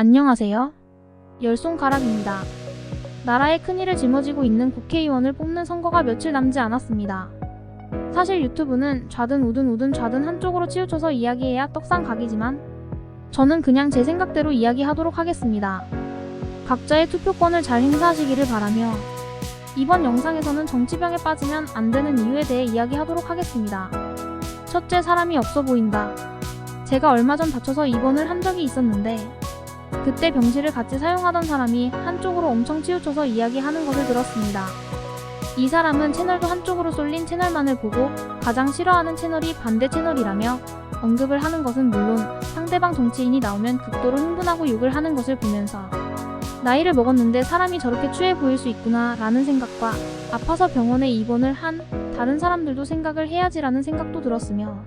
안녕하세요. 열송가락입니다. 나라에 큰일을 짊어지고 있는 국회의원을 뽑는 선거가 며칠 남지 않았습니다. 사실 유튜브는 좌든 우든 좌든 한쪽으로 치우쳐서 이야기해야 떡상각이지만 저는 그냥 제 생각대로 이야기하도록 하겠습니다. 각자의 투표권을 잘 행사하시기를 바라며 이번 영상에서는 정치병에 빠지면 안 되는 이유에 대해 이야기하도록 하겠습니다. 첫째, 사람이 없어 보인다. 제가 얼마 전 다쳐서 입원을 한 적이 있었는데 그때 병실을 같이 사용하던 사람이 한쪽으로 엄청 치우쳐서 이야기하는 것을 들었습니다. 이 사람은 채널도 한쪽으로 쏠린 채널만을 보고 가장 싫어하는 채널이 반대 채널이라며 언급을 하는 것은 물론 상대방 정치인이 나오면 극도로 흥분하고 욕을 하는 것을 보면서 나이를 먹었는데 사람이 저렇게 추해 보일 수 있구나 라는 생각과 아파서 병원에 입원을 한 다른 사람들도 생각을 해야지라는 생각도 들었으며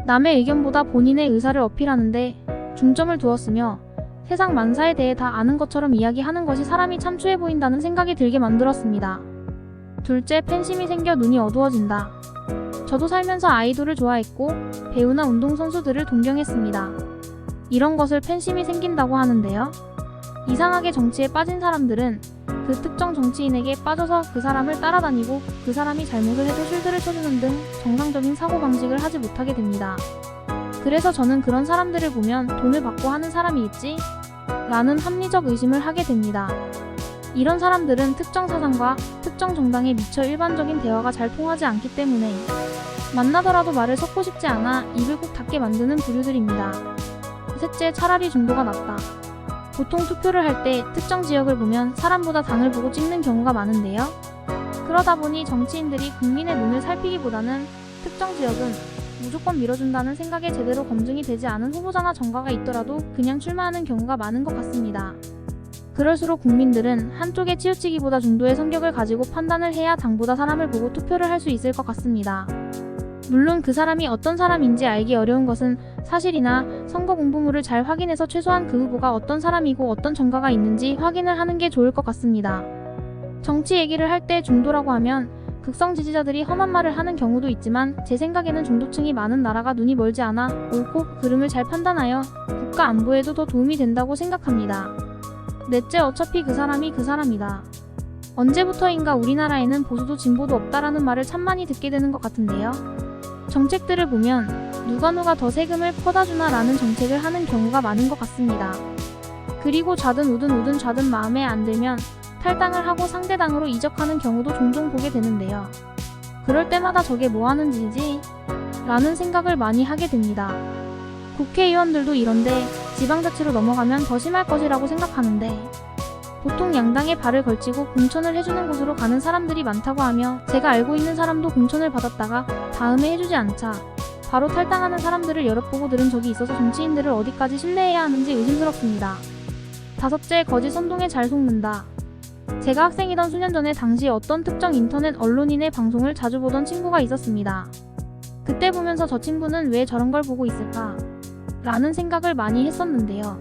남의 의견보다 본인의 의사를 어필하는데 중점을 두었으며 세상 만사에 대해 다 아는 것처럼 이야기하는 것이 사람이 참 추해 보인다는 생각이 들게 만들었습니다. 둘째, 팬심이 생겨 눈이 어두워진다. 저도 살면서 아이돌을 좋아했고 배우나 운동선수들을 동경했습니다. 이런 것을 팬심이 생긴다고 하는데요. 이상하게 정치에 빠진 사람들은 그 특정 정치인에게 빠져서 그 사람을 따라다니고 그 사람이 잘못을 해도 쉴드를 쳐주는 등 정상적인 사고방식을 하지 못하게 됩니다. 그래서 저는 그런 사람들을 보면 돈을 받고 하는 사람이 있지? 라는 합리적 의심을 하게 됩니다. 이런 사람들은 특정 사상과 특정 정당에 미쳐 일반적인 대화가 잘 통하지 않기 때문에 만나더라도 말을 섞고 싶지 않아 입을 꼭 닫게 만드는 부류들입니다. 셋째, 차라리 중도가 낫다. 보통 투표를 할 때 특정 지역을 보면 사람보다 당을 보고 찍는 경우가 많은데요. 그러다 보니 정치인들이 국민의 눈을 살피기보다는 특정 지역은 무조건 밀어준다는 생각에 제대로 검증이 되지 않은 후보자나 정가가 있더라도 그냥 출마하는 경우가 많은 것 같습니다. 그럴수록 국민들은 한쪽에 치우치기보다 중도의 성격을 가지고 판단을 해야 당보다 사람을 보고 투표를 할 수 있을 것 같습니다. 물론 그 사람이 어떤 사람인지 알기 어려운 것은 사실이나 선거 공보물을 잘 확인해서 최소한 그 후보가 어떤 사람이고 어떤 정가가 있는지 확인을 하는 게 좋을 것 같습니다. 정치 얘기를 할 때 중도라고 하면 극성 지지자들이 험한 말을 하는 경우도 있지만 제 생각에는 중도층이 많은 나라가 눈이 멀지 않아 옳고 그름을 잘 판단하여 국가 안보에도 더 도움이 된다고 생각합니다. 넷째, 어차피 그 사람이 그 사람이다. 언제부터인가 우리나라에는 보수도 진보도 없다라는 말을 참 많이 듣게 되는 것 같은데요. 정책들을 보면 누가 더 세금을 퍼다 주나 라는 정책을 하는 경우가 많은 것 같습니다. 그리고 좌든 우든 좌든 마음에 안 들면 탈당을 하고 상대당으로 이적하는 경우도 종종 보게 되는데요. 그럴 때마다 저게 뭐 하는 짓이지? 라는 생각을 많이 하게 됩니다. 국회의원들도 이런데 지방자치로 넘어가면 더 심할 것이라고 생각하는데 보통 양당에 발을 걸치고 공천을 해주는 곳으로 가는 사람들이 많다고 하며 제가 알고 있는 사람도 공천을 받았다가 다음에 해주지 않자 바로 탈당하는 사람들을 여럿 보고 들은 적이 있어서 정치인들을 어디까지 신뢰해야 하는지 의심스럽습니다. 다섯째, 거짓 선동에 잘 속는다. 제가 학생이던 수년 전에 당시 어떤 특정 인터넷 언론인의 방송을 자주 보던 친구가 있었습니다. 그때 보면서 저 친구는 왜 저런 걸 보고 있을까? 라는 생각을 많이 했었는데요.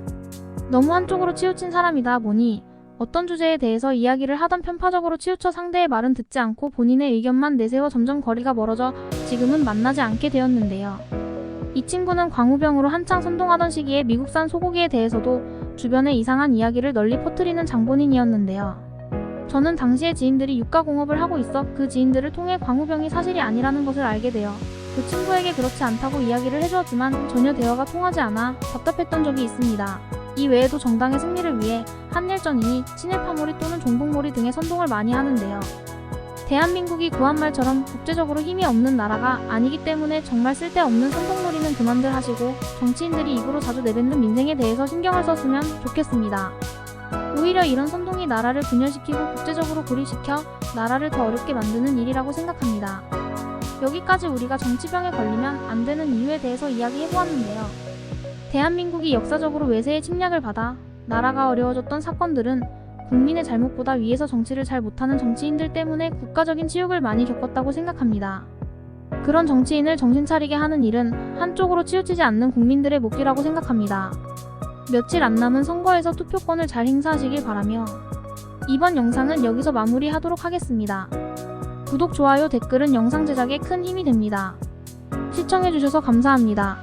너무 한쪽으로 치우친 사람이다 보니 어떤 주제에 대해서 이야기를 하던 편파적으로 치우쳐 상대의 말은 듣지 않고 본인의 의견만 내세워 점점 거리가 멀어져 지금은 만나지 않게 되었는데요. 이 친구는 광우병으로 한창 선동하던 시기에 미국산 소고기에 대해서도 주변에 이상한 이야기를 널리 퍼뜨리는 장본인이었는데요. 저는 당시에 지인들이 육가공업을 하고 있어 그 지인들을 통해 광우병이 사실이 아니라는 것을 알게 되어 그 친구에게 그렇지 않다고 이야기를 해주었지만 전혀 대화가 통하지 않아 답답했던 적이 있습니다. 이 외에도 정당의 승리를 위해 한일전이니 친일파몰이 또는 종북몰이 등의 선동을 많이 하는데요. 대한민국이 구한말처럼 국제적으로 힘이 없는 나라가 아니기 때문에 정말 쓸데없는 선동놀이는 그만들 하시고 정치인들이 입으로 자주 내뱉는 민생에 대해서 신경을 썼으면 좋겠습니다. 오히려 이런 선동이 나라를 분열시키고 국제적으로 고립시켜 나라를 더 어렵게 만드는 일이라고 생각합니다. 여기까지 우리가 정치병에 걸리면 안 되는 이유에 대해서 이야기해보았는데요. 대한민국이 역사적으로 외세의 침략을 받아 나라가 어려워졌던 사건들은 국민의 잘못보다 위에서 정치를 잘 못하는 정치인들 때문에 국가적인 치욕을 많이 겪었다고 생각합니다. 그런 정치인을 정신 차리게 하는 일은 한쪽으로 치우치지 않는 국민들의 몫이라고 생각합니다. 며칠 안 남은 선거에서 투표권을 잘 행사하시길 바라며 이번 영상은 여기서 마무리하도록 하겠습니다. 구독, 좋아요, 댓글은 영상 제작에 큰 힘이 됩니다. 시청해주셔서 감사합니다.